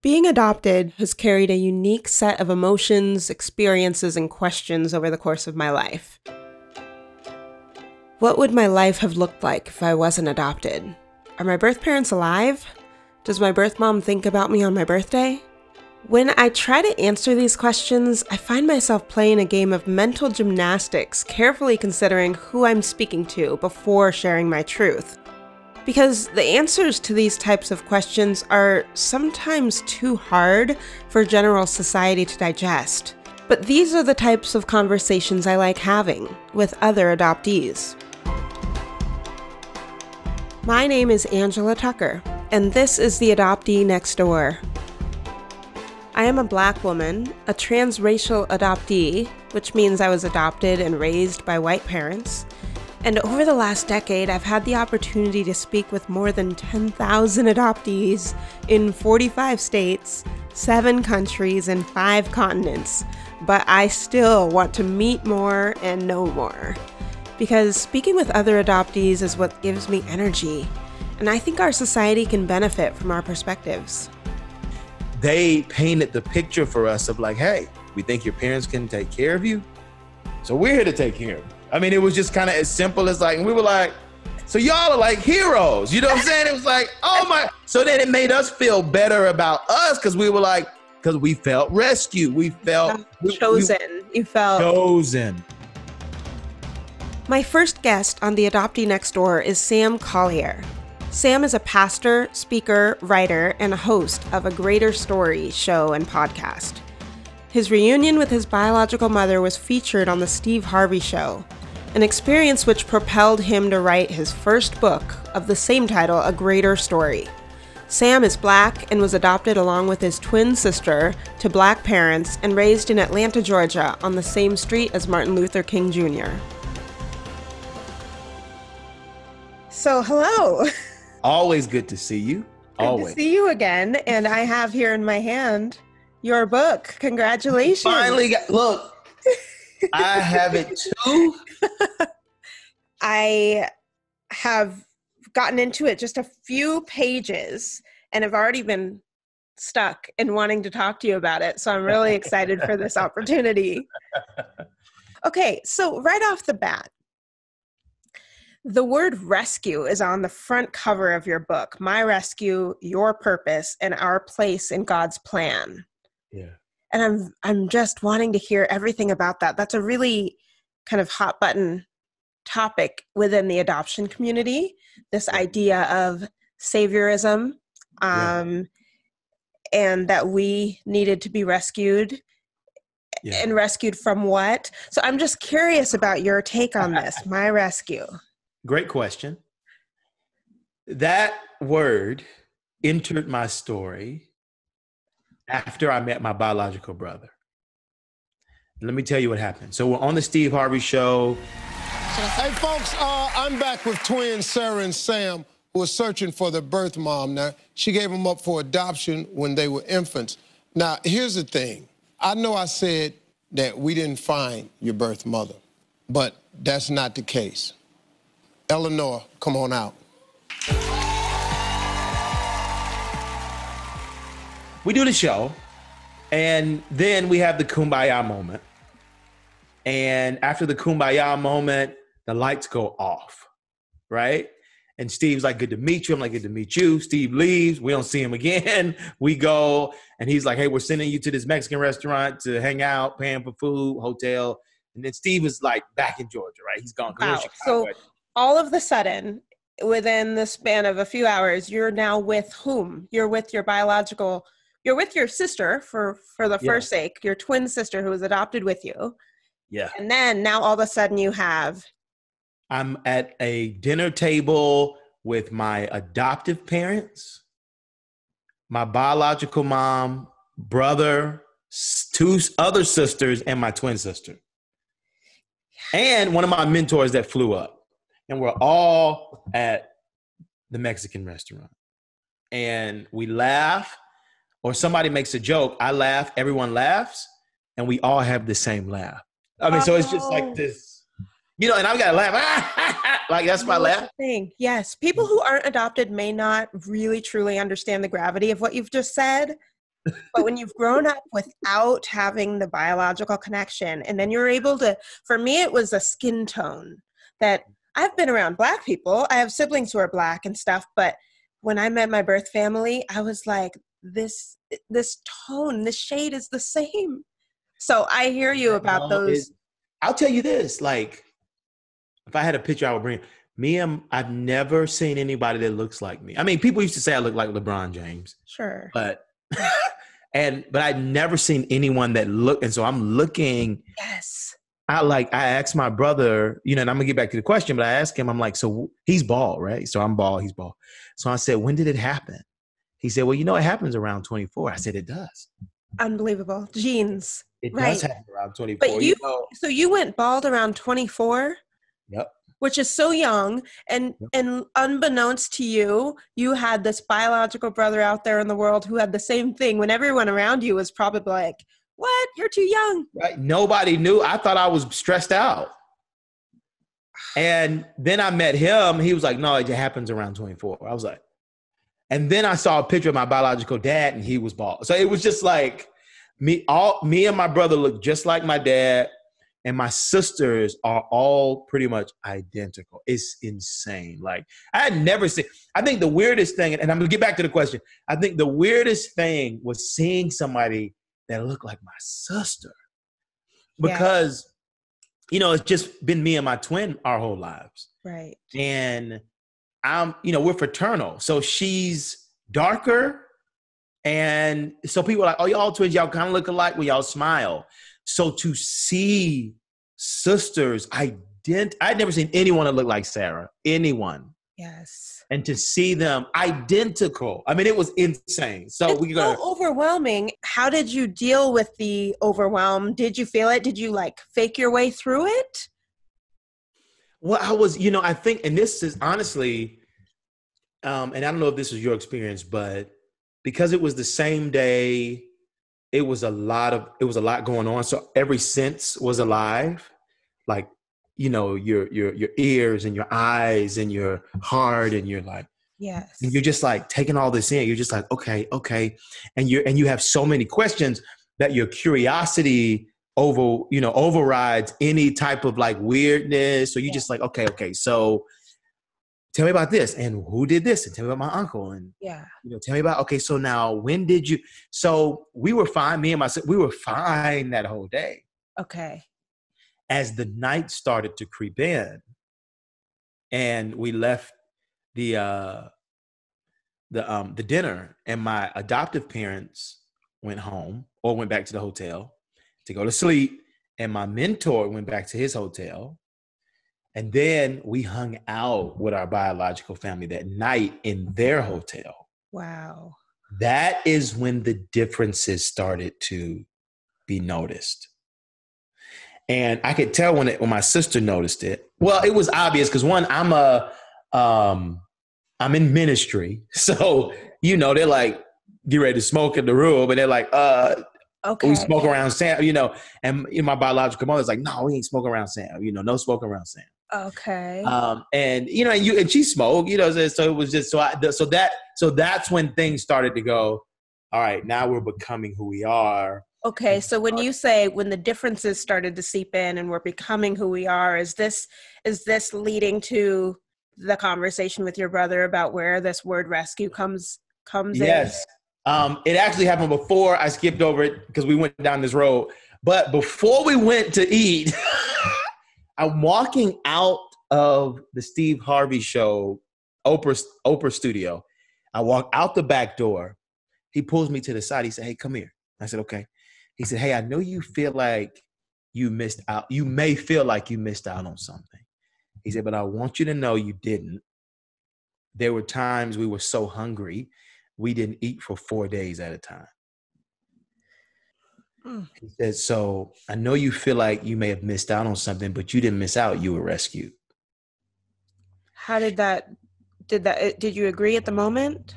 Being adopted has carried a unique set of emotions, experiences, and questions over the course of my life. What would my life have looked like if I wasn't adopted? Are my birth parents alive? Does my birth mom think about me on my birthday? When I try to answer these questions, I find myself playing a game of mental gymnastics, carefully considering who I'm speaking to before sharing my truth. Because the answers to these types of questions are sometimes too hard for general society to digest. But these are the types of conversations I like having with other adoptees. My name is Angela Tucker, and this is the Adoptee Next Door. I am a Black woman, a transracial adoptee, which means I was adopted and raised by white parents. And over the last decade, I've had the opportunity to speak with more than 10,000 adoptees in 45 states, 7 countries, and 5 continents. But I still want to meet more and know more. Because speaking with other adoptees is what gives me energy. And I think our society can benefit from our perspectives. They painted the picture for us of like, hey, we think your parents can take care of you, so we're here to take care of you. I mean, it was just kind of as simple as like, and we were like, so y'all are like heroes, you know what I'm saying? It was like, oh my. So then it made us feel better about us because we were like, because we felt rescued. We felt chosen. You felt chosen. My first guest on the Adoptee Next Door is Sam Collier. Sam is a pastor, speaker, writer, and a host of a Greater Story show and podcast. His reunion with his biological mother was featured on The Steve Harvey Show, an experience which propelled him to write his first book of the same title, A Greater Story. Sam is Black and was adopted along with his twin sister to Black parents and raised in Atlanta, Georgia, on the same street as Martin Luther King Jr. So, hello. Always good to see you. Always. Good to see you again. And I have here in my hand your book. Congratulations. Finally got, look, I have it too. I have gotten into it just a few pages and have already been stuck and wanting to talk to you about it. So I'm really excited for this opportunity. Okay, so right off the bat, the word rescue is on the front cover of your book, My Rescue, Your Purpose, and Our Place in God's Plan. Yeah. And I'm just wanting to hear everything about that. That's a really kind of hot button topic within the adoption community, this idea of saviorism, and that we needed to be rescued. Yeah. And rescued from what? So I'm just curious about your take on this, My Rescue. Great question. That word entered my story after I met my biological brother. And let me tell you what happened. So we're on the Steve Harvey Show. Hey, folks, I'm back with twins Sarah and Sam, who are searching for their birth mom. Now, she gave them up for adoption when they were infants. Now, here's the thing. I know I said that we didn't find your birth mother, but that's not the case. Eleanor, come on out. We do the show, and then we have the Kumbaya Moment. And after the Kumbaya Moment, the lights go off, right? And Steve's like, good to meet you. I'm like, good to meet you. Steve leaves. We don't see him again. We go, and he's like, hey, we're sending you to this Mexican restaurant to hang out, paying for food, hotel. And then Steve is like back in Georgia, right? He's gone. Wow. So all of the sudden, within the span of a few hours, you're now with whom? You're with your biological, you're with your sister for the first sake, your twin sister who was adopted with you. Yeah. And then now all of a sudden you have. I'm at a dinner table with my adoptive parents, my biological mom, brother, 2 other sisters, and my twin sister. And one of my mentors that flew up. And we're all at the Mexican restaurant. And we laugh, or somebody makes a joke. I laugh, everyone laughs, and we all have the same laugh. I mean, so it's just like this, you know, and I've got to laugh. Like, that's my laugh. Thing. Yes. People who aren't adopted may not really, truly understand the gravity of what you've just said. But when you've grown up without having the biological connection, and then you're able to, for me, it was a skin tone that I've been around Black people. I have siblings who are Black and stuff, but when I met my birth family, I was like, this tone, this shade is the same. So I hear you about those. I'll tell you this, like, if I had a picture, I would bring I've never seen anybody that looks like me. I mean, people used to say I look like LeBron James. Sure. But but I'd never seen anyone that looked, and so I'm looking. Yes. I asked my brother, and I'm gonna get back to the question, but I asked him, I'm like, so he's bald, right? So I'm bald, he's bald. So I said, when did it happen? He said, well, it happens around 24. I said, it does. Unbelievable. Genes. It does happen around 24. But so you went bald around 24? Yep. Which is so young, and unbeknownst to you, you had this biological brother out there in the world who had the same thing when everyone around you was probably like, what? You're too young. Right. Nobody knew. I thought I was stressed out. And then I met him. He was like, no, it happens around 24. I was like, and then I saw a picture of my biological dad and he was bald. So it was just like me and my brother looked just like my dad. And my sisters are all pretty much identical. It's insane. Like, I had never seen, I think the weirdest thing, and I'm gonna get back to the question. I think the weirdest thing was seeing somebody that looked like my sister. Because, it's just been me and my twin our whole lives. Right. And we're fraternal. So she's darker. And so people are like, oh, y'all twins, y'all kind of look alike when y'all smile. So to see sisters, I'd never seen anyone that looked like Sarah, anyone. Yes. And to see them identical, I mean, it was insane. So it's so overwhelming. How did you deal with the overwhelm? Did you feel it? Did you fake your way through it? Well, I was, I think, and this is honestly, and I don't know if this was your experience, but because it was the same day, it was a lot going on. So every sense was alive, like, your ears and your eyes and your heart, and you're like, yes, and you're just like taking all this in. You're just like, okay. And you have so many questions that your curiosity overrides any type of weirdness. So you're just like, okay. So tell me about this, and who did this, and tell me about my uncle, and tell me about, okay, so now when did you, so we were fine, me and my sister, we were fine that whole day. Okay. As the night started to creep in, and we left the dinner, and my adoptive parents went home or went back to the hotel to go to sleep, and my mentor went back to his hotel. And then we hung out with our biological family that night in their hotel. Wow. That is when the differences started to be noticed. And I could tell when my sister noticed it. Well, it was obvious because one, I'm in ministry. So, they're like, get ready to smoke in the room. And they're like, okay, we smoke around Sam, and my biological mother's like, no, we ain't smoking around Sam, no smoking around Sam. Okay. And she smoked, so it was just, so that's when things started to go, all right, now we're becoming who we are. Okay. So when you say when the differences started to seep in and we're becoming who we are, is this leading to the conversation with your brother about where this word rescue comes in? Yes. It actually happened before I skipped over it because we went down this road. But before we went to eat, I'm walking out of the Steve Harvey show, Oprah studio. I walk out the back door. He pulls me to the side. He said, hey, come here. I said, okay. He said, hey, I know you feel like you missed out. You may feel like you missed out on something. He said, but I want you to know you didn't. There were times we were so hungry, we didn't eat for 4 days at a time. He said, so I know you feel like you may have missed out on something, but you didn't miss out. You were rescued. How did you agree at the moment?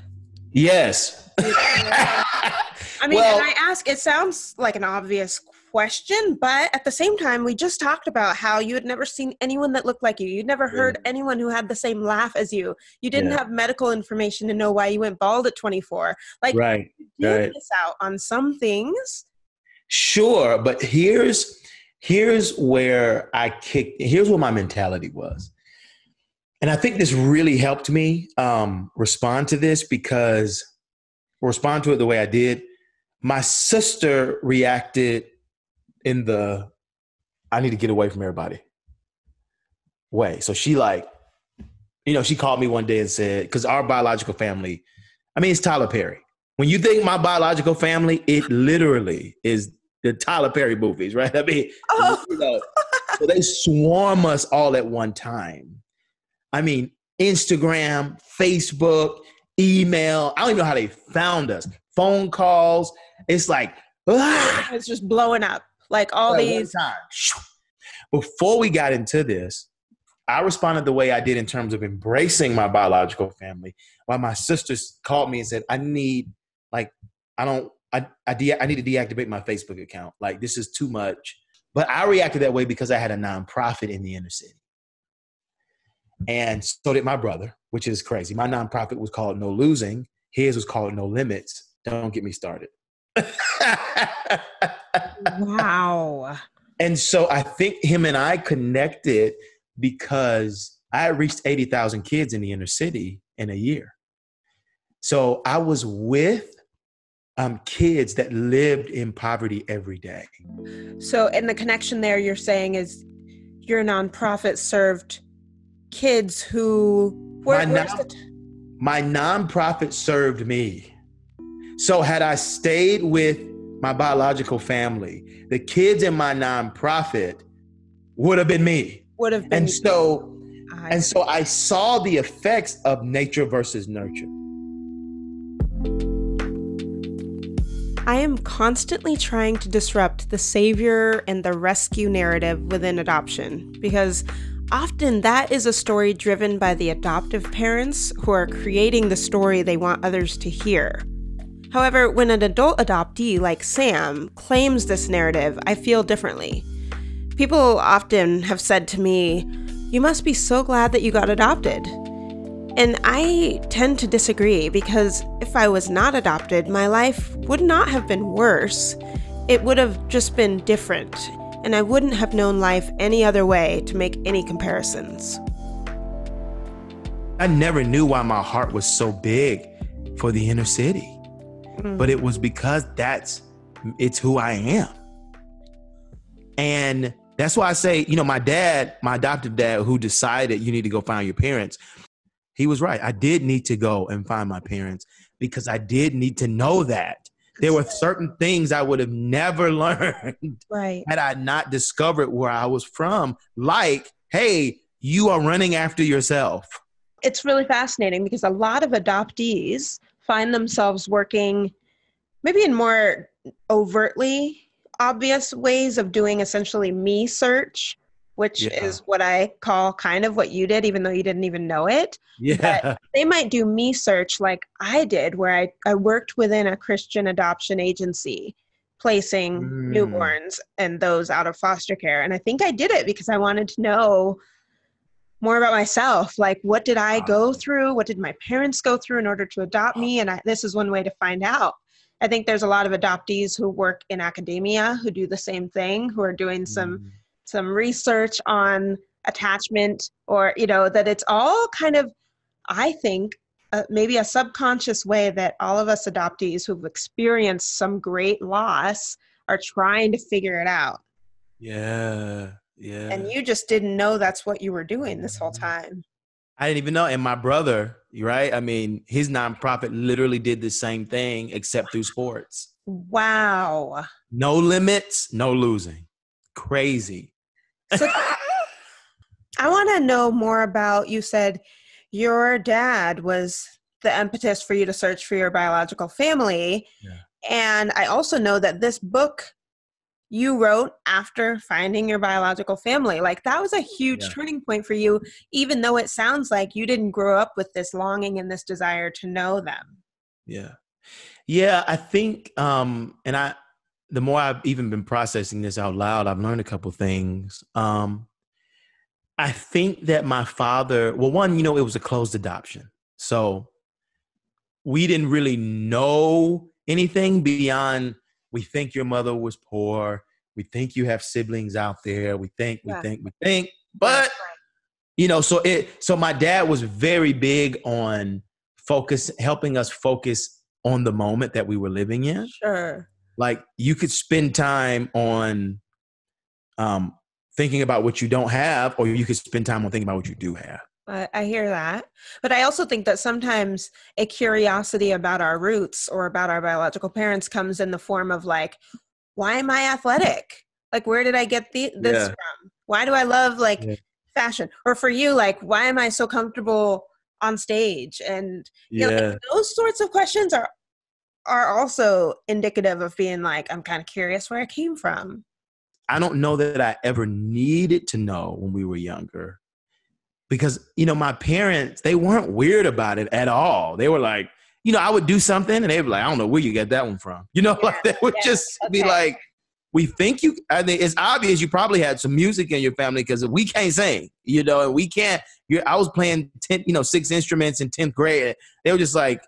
Yes. I mean, and I ask, it sounds like an obvious question, but at the same time, we just talked about how you had never seen anyone that looked like you. You'd never heard anyone who had the same laugh as you. You didn't have medical information to know why you went bald at 24. Right. did miss out on some things. Sure, but here's where here's what my mentality was. And I think this really helped me respond to it the way I did. My sister reacted in the I need to get away from everybody way. So she she called me one day and said, because our biological family, it's Tyler Perry. When you think my biological family, it literally is the Tyler Perry movies, right? So they swarm us all at one time. Instagram, Facebook, email. I don't even know how they found us. Phone calls. It's like, it's just blowing up. Like all these. One time. Before we got into this, I responded the way I did in terms of embracing my biological family. While my sisters called me and said, I need to deactivate my Facebook account. Like, this is too much. But I reacted that way because I had a nonprofit in the inner city. And so did my brother, which is crazy. My nonprofit was called No Losing. His was called No Limits. Don't get me started. Wow. And so I think him and I connected because I had reached 80,000 kids in the inner city in a year. So I was with kids that lived in poverty every day. So, and the connection there you're saying is your nonprofit served kids who my nonprofit served me. So had I stayed with my biological family, the kids in my nonprofit would have been me. And so I saw the effects of nature versus nurture. I am constantly trying to disrupt the savior and the rescue narrative within adoption because often that is a story driven by the adoptive parents who are creating the story they want others to hear. However, when an adult adoptee like Sam claims this narrative, I feel differently. People often have said to me, "You must be so glad that you got adopted." And I tend to disagree because if I was not adopted, my life would not have been worse. It would have just been different, and I wouldn't have known life any other way to make any comparisons. I never knew why my heart was so big for the inner city, but it was because it's who I am. And that's why I say, my dad, my adoptive dad, who decided you need to go find your parents, he was right. I did need to go and find my parents because I did need to know that. There were certain things I would have never learned had I not discovered where I was from. Like, hey, you are running after yourself. It's really fascinating because a lot of adoptees find themselves working maybe in more overtly obvious ways of doing essentially me search, which is what I call kind of what you did, even though you didn't even know it. Yeah. But they might do me search like I did, where I worked within a Christian adoption agency, placing newborns and those out of foster care. And I think I did it because I wanted to know more about myself. Like, what did I go through? What did my parents go through in order to adopt me? And this is one way to find out. I think there's a lot of adoptees who work in academia who do the same thing, who are doing some research on attachment, or, that it's all kind of, I think, maybe a subconscious way that all of us adoptees who've experienced some great loss are trying to figure it out. Yeah. Yeah. And you just didn't know that's what you were doing this whole time. I didn't even know. And my brother, right? His nonprofit literally did the same thing except through sports. Wow. No limits, no losing. Crazy. So, I want to know more about, you said your dad was the impetus for you to search for your biological family. Yeah. And I also know that this book you wrote after finding your biological family. Like, that was a huge turning point for you, even though it sounds like you didn't grow up with this longing and this desire to know them. Yeah. Yeah, I think, the more I've even been processing this out loud, I've learned a couple things. I think that my father, well, one, it was a closed adoption. So we didn't really know anything beyond, we think your mother was poor. We think you have siblings out there. We think. But, so my dad was very big on helping us focus on the moment that we were living in. Sure. Like, you could spend time on thinking about what you don't have, or you could spend time on thinking about what you do have. I hear that. But I also think that sometimes a curiosity about our roots or about our biological parents comes in the form of like, why am I athletic? Like, where did I get this from? Why do I love fashion? Or for you, like, why am I so comfortable on stage? And those sorts of questions are also indicative of being like, I'm kind of curious where I came from. I don't know that I ever needed to know when we were younger. Because, my parents, they weren't weird about it at all. They were like, I would do something and they'd be like, I don't know where you get that one from. Like they would just be like, we think I think it's obvious you probably had some music in your family because we can't sing, and we can't. I was playing 6 instruments in 10th grade. They were just like,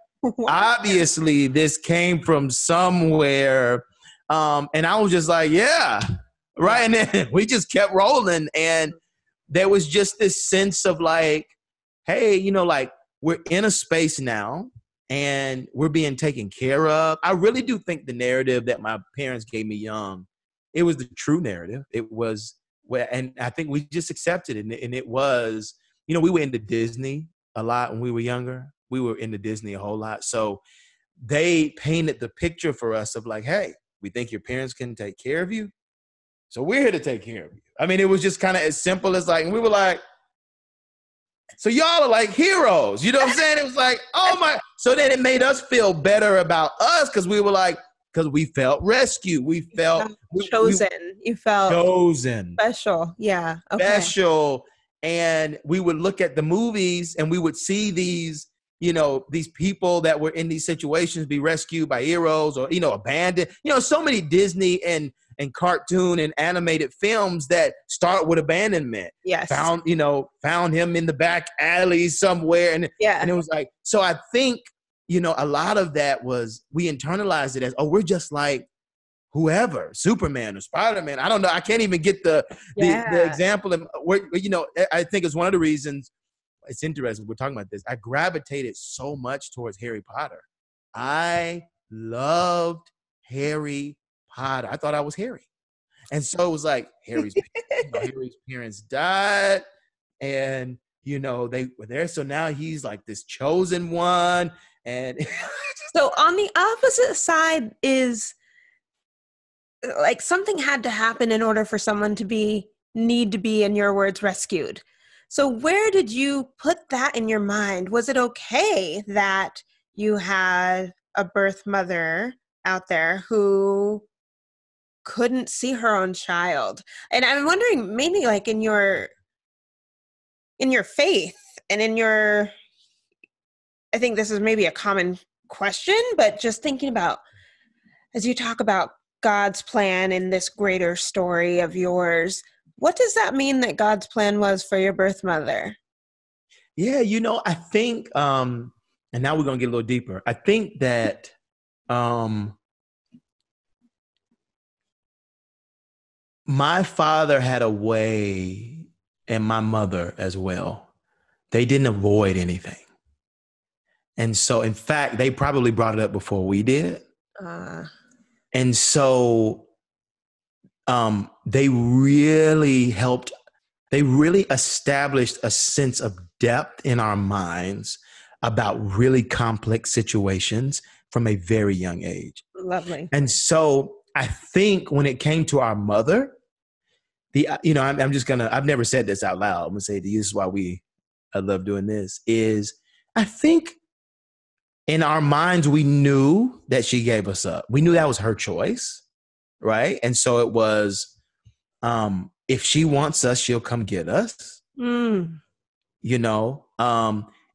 obviously this came from somewhere. And I was just like, yeah, right. And then we just kept rolling. And there was just this sense of like, hey, like we're in a space now and we're being taken care of. I really do think the narrative that my parents gave me young, it was the true narrative. It was and I think we just accepted it. And it was, we were into Disney a lot when we were younger. We were into Disney a whole lot. So they painted the picture for us of like, hey, we think your parents can take care of you. So we're here to take care of you. I mean, it was just kind of as simple as like, and we were like, so y'all are like heroes. You know what I'm saying? It was like, oh my. So then it made us feel better about us because we were like, because we felt rescued. We felt chosen. You felt chosen. Special. Yeah. Okay. Special. And we would look at the movies and we would see these, these people that were in these situations be rescued by heroes or, abandoned. So many Disney and cartoon and animated films that start with abandonment. Yes. Found him in the back alley somewhere. And it was like, so I think, a lot of that was, we internalized it as, oh, we're just like whoever, Superman or Spider-Man. I don't know. I can't even get the example. And I think it's one of the reasons it's interesting. We're talking about this. I gravitated so much towards Harry Potter. I loved Harry Potter. I thought I was Harry. And so it was like Harry's parents died and, they were there. So now he's like this chosen one. And so on the opposite side is like something had to happen in order for someone to need to be, in your words, rescued. So where did you put that in your mind? Was it okay that you had a birth mother out there who couldn't see her own child? And I'm wondering, maybe like in your faith and in your, I think this is maybe a common question, but just thinking about, as you talk about God's plan in this greater story of yours, what does that mean that God's plan was for your birth mother? Yeah, I think, and now we're going to get a little deeper. I think that my father had a way, and my mother as well. They didn't avoid anything. And so, in fact, they probably brought it up before we did. And so they really helped. They really established a sense of depth in our minds about really complex situations from a very young age. Lovely. And so I think when it came to our mother, I'm just gonna, I've never said this out loud. I'm gonna say to you, this is why I love doing this, is I think in our minds, we knew that she gave us up. We knew that was her choice, right? And so it was, if she wants us, she'll come get us.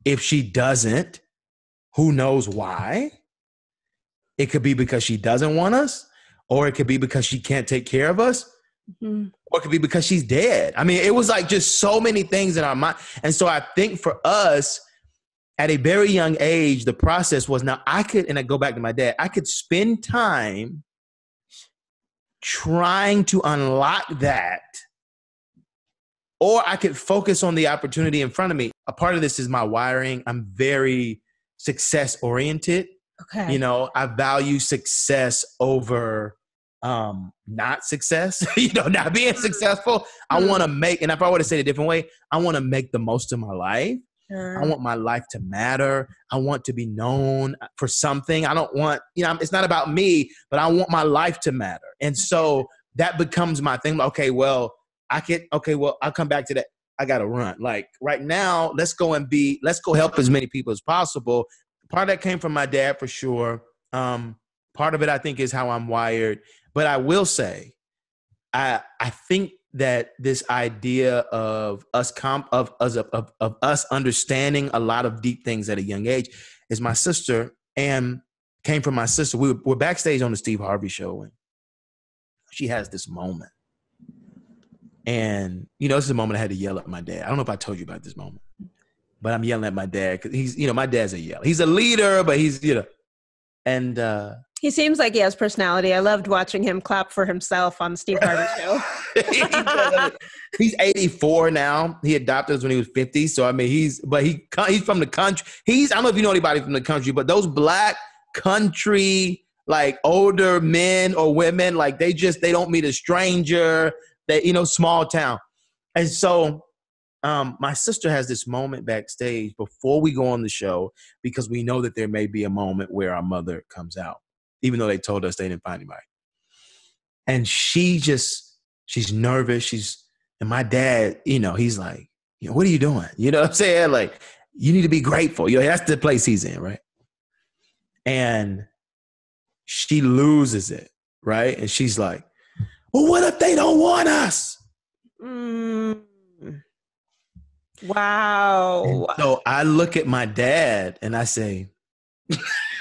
If she doesn't, who knows why? It could be because she doesn't want us, or it could be because she can't take care of us, or it could be because she's dead. I mean, it was like just so many things in our mind. And so I think for us, at a very young age, the process was now I go back to my dad, I could spend time trying to unlock that, or I could focus on the opportunity in front of me. A part of this is my wiring. I'm very success oriented. Okay. You know, I value success over not success, not being successful. I want to make, and if I were to say it a different way, I want to make the most of my life. Sure. I want my life to matter. I want to be known for something. I don't want, it's not about me, but I want my life to matter. And so that becomes my thing. Okay, well, I'll come back to that. I got to run. Like right now, let's go help as many people as possible. Part of that came from my dad for sure. Part of it, I think, is how I'm wired. But I will say, I think that this idea of us understanding a lot of deep things at a young age is my sister, and came from my sister. We're backstage on the Steve Harvey show, and she has this moment. And, this is a moment I had to yell at my dad. I don't know if I told you about this moment, but I'm yelling at my dad because he's, my dad's a yeller. He's a leader, but he's, and he seems like he has personality. I loved watching him clap for himself on the Steve Harvey show. He's 84 now. He adopted us when he was 50. So, I mean, he's from the country. I don't know if you know anybody from the country, but those Black country, like older men or women, like they don't meet a stranger. Small town. And so my sister has this moment backstage before we go on the show, because we know that there may be a moment where our mother comes out, even though they told us they didn't find anybody. And she's nervous. And my dad, he's like, what are you doing? You know what I'm saying? Like, you need to be grateful. That's the place he's in, right? And she loses it, right? And she's like, well, what if they don't want us? Wow. And so I look at my dad and I say,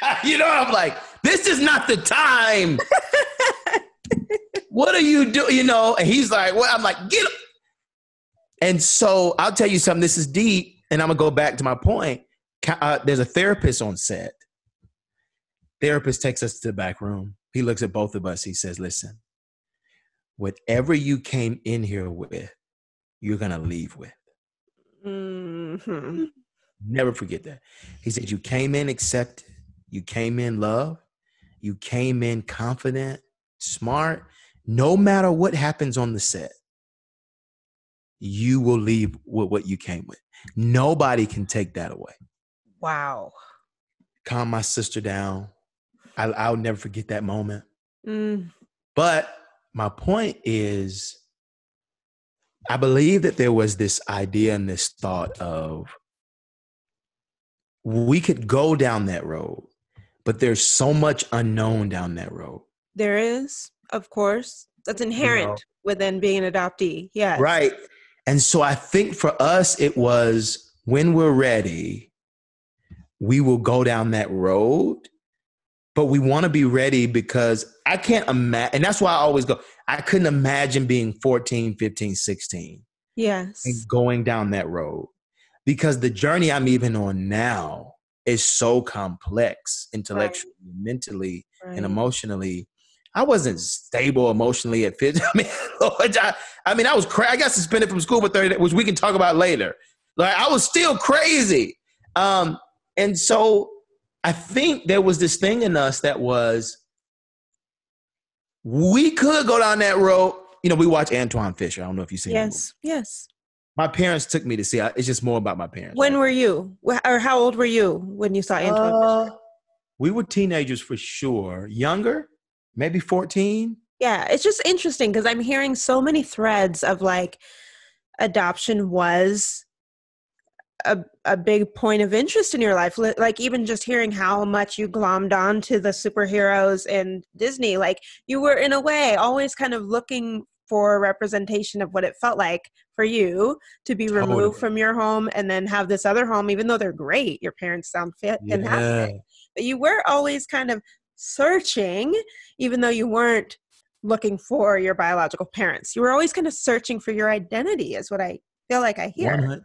I'm like, this is not the time. What are you doing? And he's like, well, I'm like, get him. And so I'll tell you something, this is deep, and I'm going to go back to my point. There's a therapist on set. Therapist takes us to the back room. He looks at both of us. He says, listen, whatever you came in here with, you're going to leave with. Mm-hmm. Never forget that. He said, you came in accepted. You came in love. You came in confident, smart. No matter what happens on the set, you will leave with what you came with. Nobody can take that away. Wow. Calm my sister down. I'll never forget that moment. But my point is, I believe that there was this idea and this thought of, we could go down that road, but there's so much unknown down that road. There is, of course. That's inherent within being an adoptee. Yes. Right. And so I think for us, it was, when we're ready, we will go down that road. But we want to be ready, because I can't imagine, and that's why I always go, I couldn't imagine being 14, 15, 16. Yes. And going down that road, because the journey I'm even on now is so complex, intellectually, mentally, and emotionally. I wasn't stable emotionally at 15. I mean, Lord, I was crazy. I got suspended from school for 30 days, which we can talk about later. Like, I was still crazy. And so I think there was this thing in us that was, we could go down that road. We watch Antoine Fisher. I don't know if you've seen that movie. Yes. My parents took me to see it. It's just more about my parents. When were you? Or how old were you when you saw Antoine Fisher? We were teenagers for sure. Younger, maybe 14. Yeah, it's just interesting because I'm hearing so many threads of like, adoption was a big point of interest in your life. Like, even just hearing how much you glommed on to the superheroes in Disney, like you were in a way always kind of looking for a representation of what it felt like for you to be removed from your home and then have this other home, even though they're great. Your parents sound fit and happy, but you were always kind of searching, even though you weren't looking for your biological parents. You were always kind of searching for your identity, is what I feel like I hear.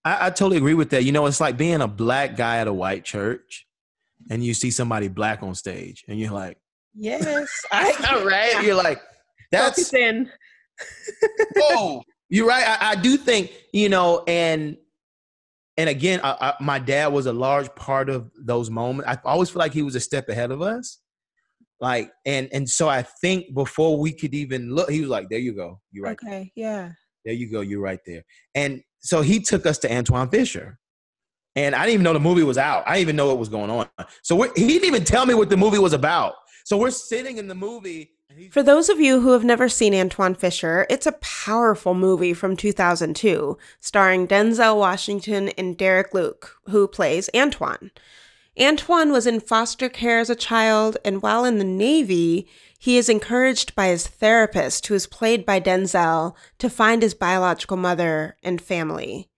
I totally agree with that. You know, it's like being a black guy at a white church and you see somebody black on stage and you're like, Yes. right? You're like, that's, Focus in. oh, you're right. I do think, you know, and again, my dad was a large part of those moments. I always feel like he was a step ahead of us. Like, and so I think before we could even look, he was like, there you go. You're right. Okay. Yeah. There you go. You're right there. And so he took us to Antoine Fisher. And I didn't even know the movie was out. I didn't even know what was going on. So he didn't even tell me what the movie was about. So we're sitting in the movie. For those of you who have never seen Antoine Fisher, it's a powerful movie from 2002, starring Denzel Washington and Derek Luke, who plays Antoine. Antoine was in foster care as a child, and while in the Navy, he is encouraged by his therapist, who is played by Denzel, to find his biological mother and family.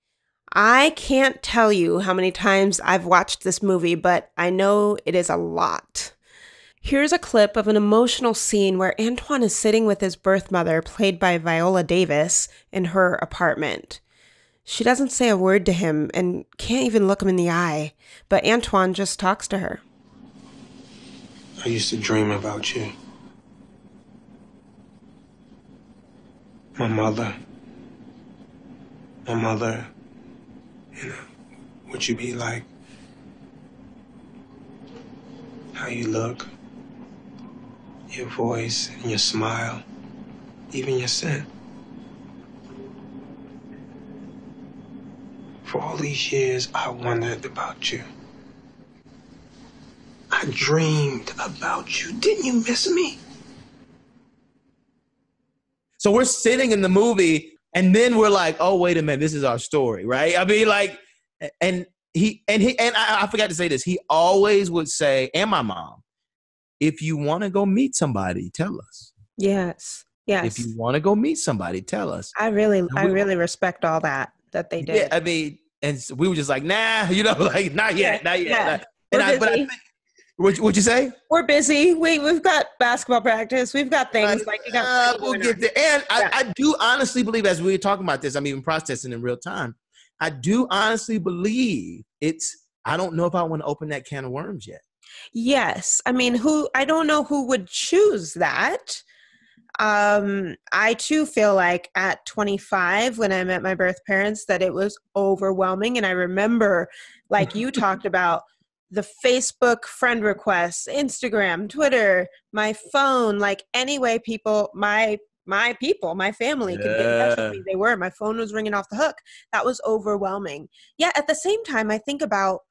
I can't tell you how many times I've watched this movie, but I know it is a lot. Here's a clip of an emotional scene where Antoine is sitting with his birth mother, played by Viola Davis, in her apartment. She doesn't say a word to him and can't even look him in the eye, but Antoine just talks to her. I used to dream about you. My mother, you know, what you be like, how you look, your voice and your smile, even your scent. For all these years, I wondered about you. I dreamed about you. Didn't you miss me? So we're sitting in the movie and then we're like, oh, wait a minute, this is our story, right? I mean, like, and I forgot to say this. He always would say, and my mom, if you want to go meet somebody, tell us. Yes. If you want to go meet somebody, tell us. I really respect all that they did. Yeah, I mean, and so we were just like, nah, you know, like, not yet. Yeah. But I think, what'd you say? We're busy. We've got basketball practice. We've got things like you got. We'll get there. And I do honestly believe, as we were talking about this, I'm even processing in real time. I do honestly believe I don't know if I want to open that can of worms yet. Yes. I mean, I don't know who would choose that. I too feel like at 25, when I met my birth parents, that it was overwhelming. And I remember, like you talked about, the Facebook friend requests, Instagram, Twitter, my phone, like any way people, my family could get in touch with me. My phone was ringing off the hook. That was overwhelming. Yet at the same time, I think about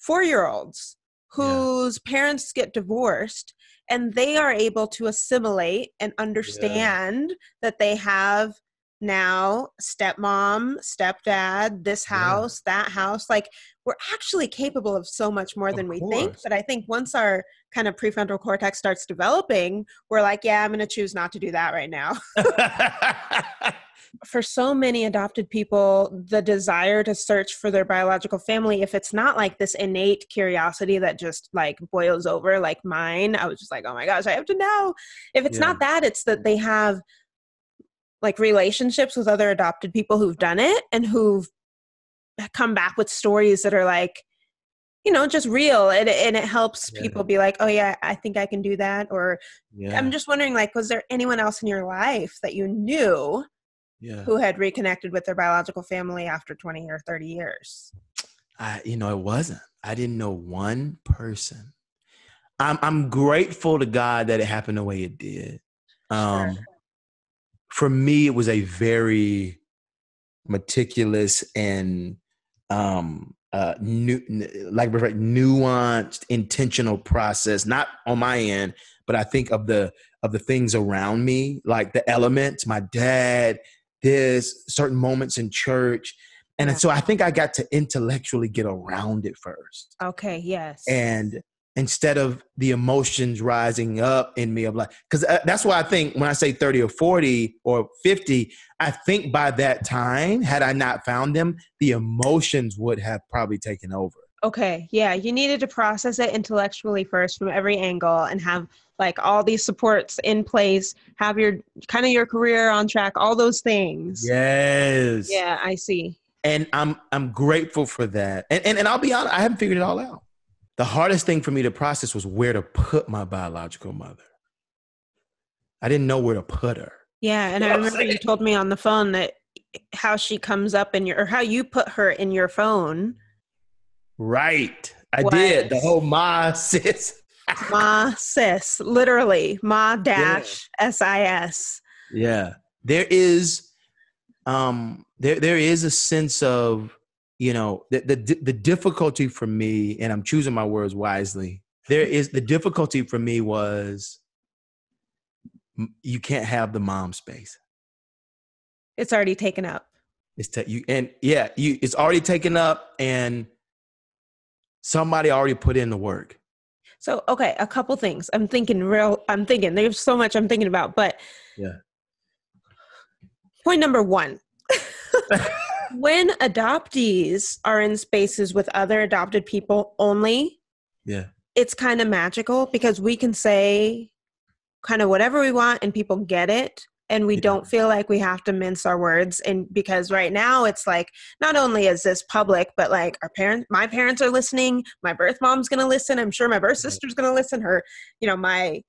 4-year-olds whose parents get divorced and they are able to assimilate and understand that they have now stepmom, stepdad, this house, that house. Like, we're actually capable of so much more than we think. But I think once our kind of prefrontal cortex starts developing, we're like, yeah, I'm going to choose not to do that right now. For so many adopted people, the desire to search for their biological family, if it's not like this innate curiosity that just like boils over, like mine, I was just like, oh my gosh, I have to know. If it's not that, it's that they have like relationships with other adopted people who've done it and who've come back with stories that are like, you know, just real. And it helps people be like, oh yeah, I think I can do that. Or I'm just wondering, like, was there anyone else in your life that you knew who had reconnected with their biological family after 20 or 30 years? It wasn't. I didn't know one person. I'm grateful to God that it happened the way it did. For me, it was a very meticulous and nuanced, intentional process. Not on my end, but I think of the things around me, like the elements, my dad, this, certain moments in church. And so I think I got to intellectually get around it first. Okay, yes. And instead of the emotions rising up in me of like, because that's why I think when I say 30 or 40 or 50, I think by that time, had I not found them, the emotions would have probably taken over. Okay, yeah, you needed to process it intellectually first from every angle and have like all these supports in place, have your career on track, all those things. Yes. Yeah, I see. And I'm grateful for that. And I'll be honest, I haven't figured it all out. The hardest thing for me to process was where to put my biological mother. I didn't know where to put her. Yeah, and I remember you told me on the phone that how she comes up in your, or how you put her in your phone. Right. I did. The whole ma sis. Ma sis, literally ma dash SIS. Yeah. There is there is a sense of, you know, the difficulty for me, and I'm choosing my words wisely. The difficulty for me was you can't have the mom space. It's already taken up. It's already taken up, and somebody already put in the work. So, okay, a couple things. I'm thinking there's so much I'm thinking about, but yeah. Point number one, when adoptees are in spaces with other adopted people only, it's kind of magical because we can say kind of whatever we want and people get it. And we don't feel like we have to mince our words. And because right now it's like, not only is this public, but like my parents are listening. My birth mom's going to listen. I'm sure my birth sister's going to listen. My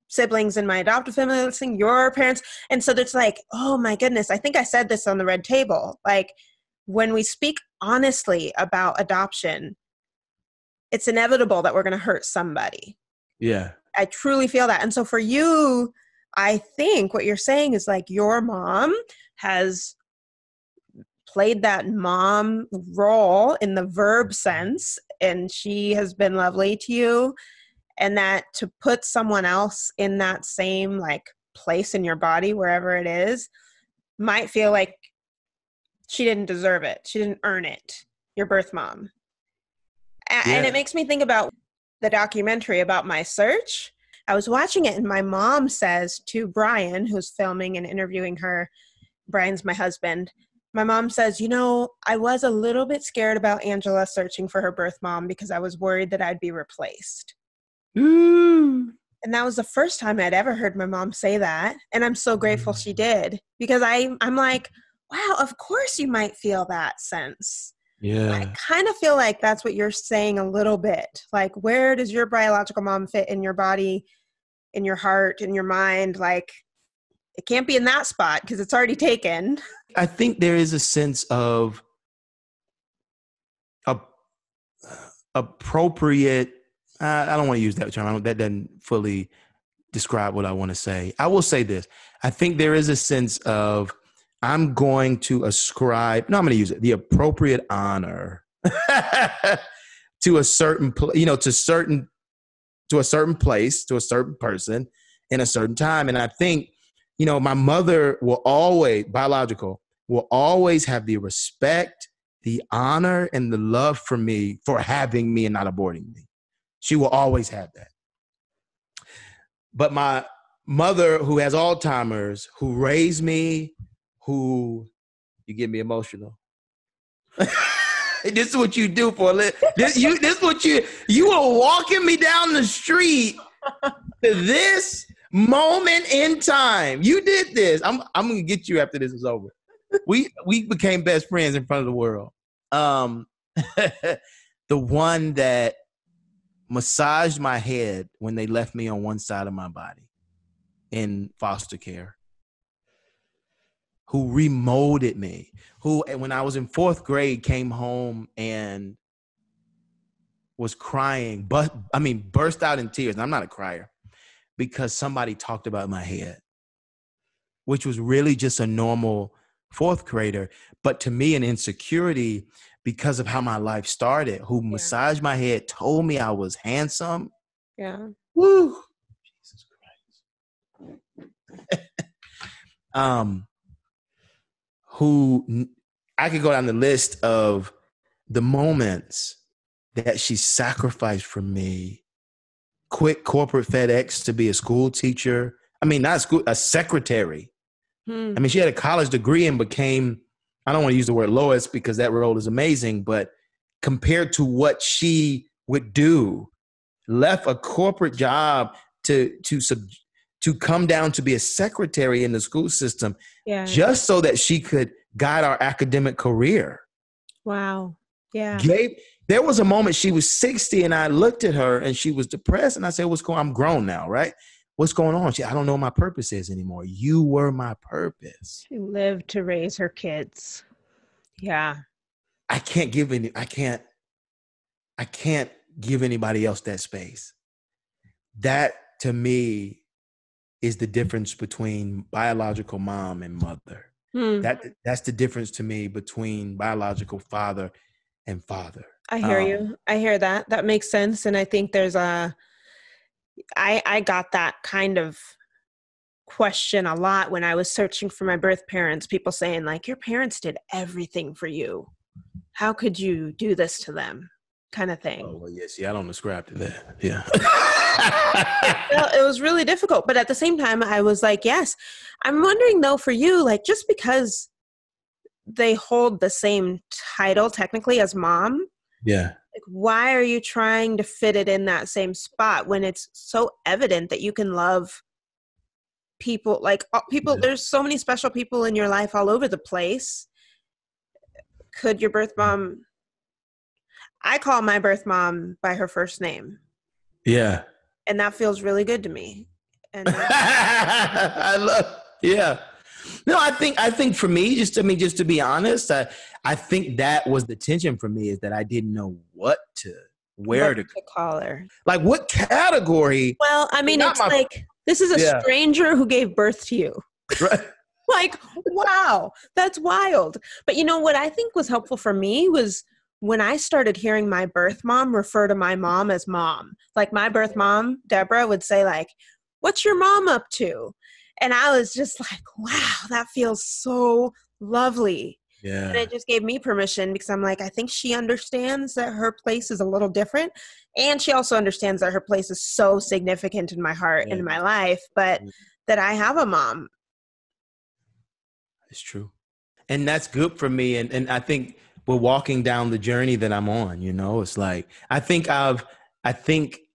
siblings and my adoptive family are listening, your parents. And so it's like, oh my goodness, I think I said this on the red table. Like when we speak honestly about adoption, it's inevitable that we're going to hurt somebody. Yeah. I truly feel that. And so for you, I think what you're saying is like your mom has played that mom role in the verb sense, and she has been lovely to you, and that to put someone else in that same like place in your body, wherever it is, might feel like she didn't deserve it. She didn't earn it, your birth mom. And it makes me think about the documentary about my search. I was watching it and my mom says to Brian, who's filming and interviewing her, Brian's my husband, my mom says, I was a little bit scared about Angela searching for her birth mom because I was worried that I'd be replaced. Ooh. And that was the first time I'd ever heard my mom say that. And I'm so grateful she did, because I'm like, wow, of course you might feel that sense. Yeah. I kind of feel like that's what you're saying a little bit. Like, where does your biological mom fit in your body, in your heart, in your mind? Like, it can't be in that spot because it's already taken. I think there is a sense of appropriate. I don't want to use that term. That doesn't fully describe what I want to say. I will say this. I think there is a sense of I'm going to ascribe, no, I'm going to use it, the appropriate honor to a certain, to a certain place, to a certain person in a certain time. And I think, my mother will always have the respect, the honor, and the love for me for having me and not aborting me. She will always have that. But my mother, who has Alzheimer's, who raised me, you get me emotional. This is what you do for a living. This is what you are walking me down the street to this moment in time. You did this. I'm gonna get you after this is over. We became best friends in front of the world. The one that massaged my head when they left me on one side of my body in foster care, who remolded me, who, when I was in 4th grade, came home and was crying, burst out in tears. And I'm not a crier, because somebody talked about my head, which was really just a normal 4th grader. But to me, an insecurity because of how my life started, who massaged my head, told me I was handsome. Yeah. Woo. Jesus Christ. Who I could go down the list of the moments that she sacrificed for me. Quit corporate FedEx to be a school teacher. A secretary. She had a college degree and became, I don't want to use the word lowest because that role is amazing, but compared to what she would do, left a corporate job to come down to be a secretary in the school system, just so that she could guide our academic career. Wow. Yeah. There was a moment she was 60 and I looked at her and she was depressed and I said, I'm grown now, right? What's going on? I don't know what my purpose is anymore. You were my purpose. She lived to raise her kids. Yeah. I can't give anybody else that space. That to me is the difference between biological mom and mother. That's the difference to me between biological father and father. I hear you. I hear that. That makes sense. And I think there's I got that kind of question a lot when I was searching for my birth parents. People saying like, your parents did everything for you. How could you do this to them? Kind of thing. Oh, well, yeah, see, I don't ascribe to that. Yeah. Well, it was really difficult. But at the same time, I was like, yes. I'm wondering though, for you, like just because they hold the same title technically as mom. Yeah. Like, why are you trying to fit it in that same spot when it's so evident that you can love people? Like people, there's so many special people in your life all over the place. Could your birth mom? I call my birth mom by her first name. Yeah. And that feels really good to me. And yeah. No, I think for me, just to be honest, I think that was the tension for me, is that I didn't know where to call her. Like what category? Well, I mean, it's like, this is a stranger who gave birth to you. Right. Like, wow, that's wild. But you know what I think was helpful for me was when I started hearing my birth mom refer to my mom as mom. Like my birth mom, Deborah, would say like, what's your mom up to? And I was just like, wow, that feels so lovely. Yeah. And it just gave me permission, because I'm like, I think she understands that her place is a little different. And she also understands that her place is so significant in my heart and in my life, but that I have a mom. It's true. And that's good for me. And I think we're walking down the journey that I'm on, it's like, I think I've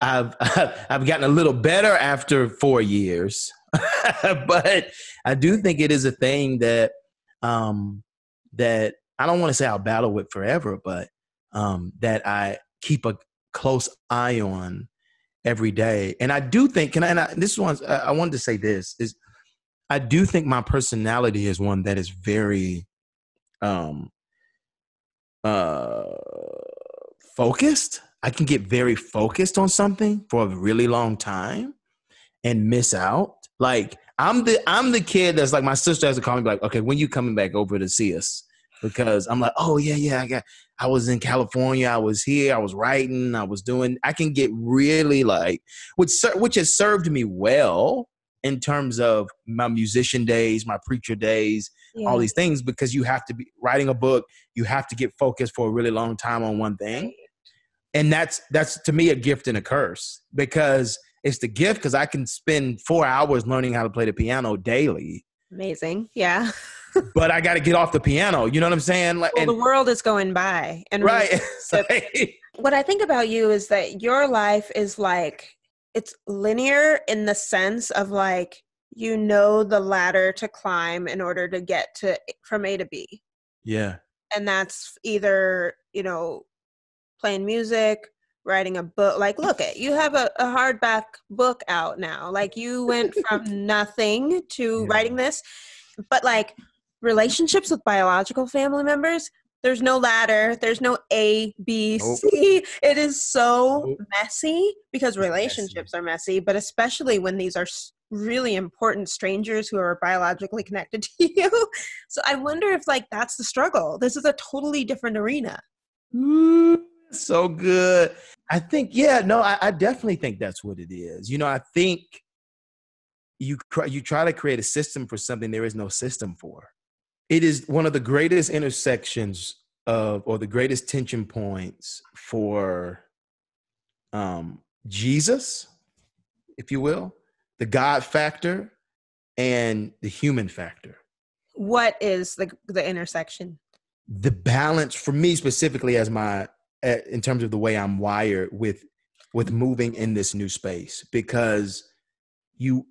gotten a little better after 4 years, but I do think it is a thing that I don't want to say I'll battle with forever, but that I keep a close eye on every day. And I do think, I wanted to say this, is I do think my personality is one that is very focused. I can get very focused on something for a really long time and miss out. Like I'm the kid that's like, my sister has to call me like, okay, when you coming back over to see us? Because I'm like, oh yeah, I was in California, I was here, I was writing, I can get really like, which has served me well in terms of my musician days, my preacher days, all these things, because you have to be writing a book, you have to get focused for a really long time on one thing. And that's to me a gift and a curse, because it's the gift because I can spend 4 hours learning how to play the piano daily. Amazing. Yeah. But I got to get off the piano. You know what I'm saying? Like, well, the world is going by. And right. What I think about you is that your life is like, it's linear in the sense of like, the ladder to climb in order to get from A to B. Yeah. And that's either, playing music, writing a book. Like, look you have a hardback book out now. Like you went from nothing to writing this, but like relationships with biological family members, there's no ladder. There's no A, B, C. It is so messy because relationships are messy, but especially when these are really important strangers who are biologically connected to you. So I wonder if like that's the struggle. This is a totally different arena. So good. I think, I definitely think that's what it is. I think you try to create a system for something there is no system for. It is one of the greatest intersections or the greatest tension points for Jesus, if you will, the God factor and the human factor. What is the intersection? The balance for me specifically in terms of the way I'm wired with moving in this new space, because you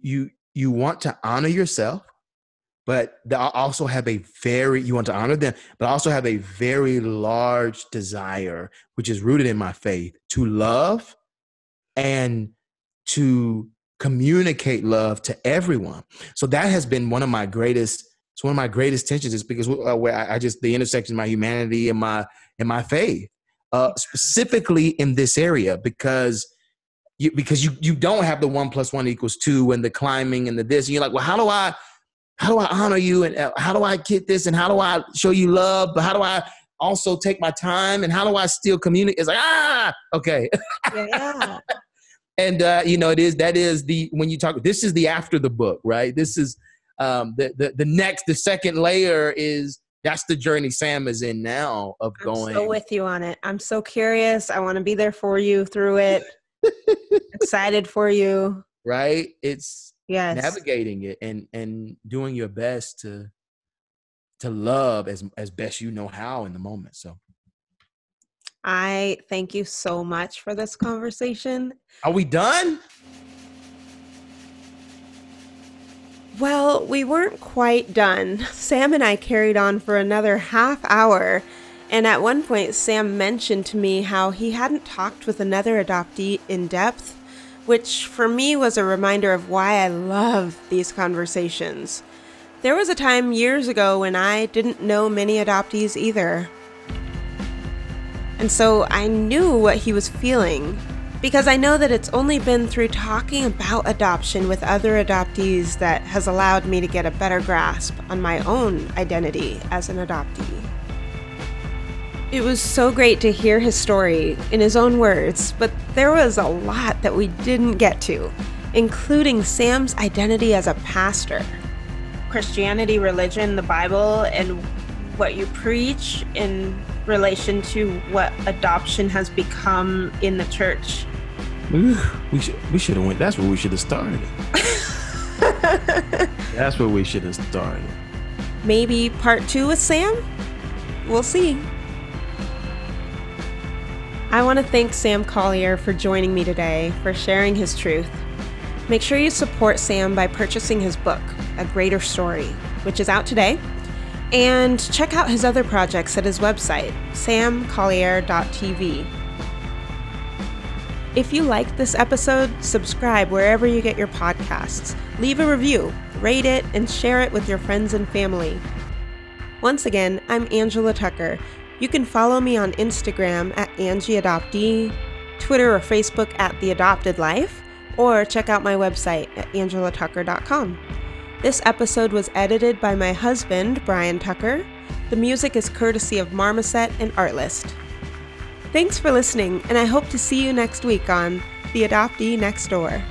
want to honor yourself, but I also have you want to honor them, but I also have a very large desire, which is rooted in my faith, to love and to communicate love to everyone. So that has been one of my greatest tensions, is because where I just, the intersection of my humanity and my faith, specifically in this area, because you don't have the 1 + 1 = 2 and the climbing and the this, and you're like, well, how do I honor you, and how do I get this, and how do I show you love, but how do I also take my time, and how do I still communicate? It's like, okay. Yeah. And when you talk, this is the after the book, right? This is the second layer is, that's the journey Sam is in now of going. I'm so with you on it. I'm so curious. I want to be there for you through it. Excited for you. Right? It's navigating it and doing your best to love as best you know how in the moment. So I thank you so much for this conversation. Are we done? Well, we weren't quite done. Sam and I carried on for another half hour, and at one point Sam mentioned to me how he hadn't talked with another adoptee in depth, which for me was a reminder of why I love these conversations. There was a time years ago when I didn't know many adoptees either. And so I knew what he was feeling, because I know that it's only been through talking about adoption with other adoptees that has allowed me to get a better grasp on my own identity as an adoptee. It was so great to hear his story in his own words, but there was a lot that we didn't get to, including Sam's identity as a pastor, Christianity, religion, the Bible, and what you preach in relation to what adoption has become in the church. We should have went. That's where we should have started. That's where we should have started. Maybe part 2 with Sam? We'll see. I want to thank Sam Collier for joining me today, for sharing his truth. Make sure you support Sam by purchasing his book, A Greater Story, which is out today. And check out his other projects at his website, samcollier.tv. If you liked this episode, subscribe wherever you get your podcasts. Leave a review, rate it, and share it with your friends and family. Once again, I'm Angela Tucker. You can follow me on Instagram at AngieAdoptee, Twitter or Facebook at The Adopted Life, or check out my website at angelatucker.com. This episode was edited by my husband, Brian Tucker. The music is courtesy of Marmoset and Artlist. Thanks for listening, and I hope to see you next week on The Adoptee Next Door.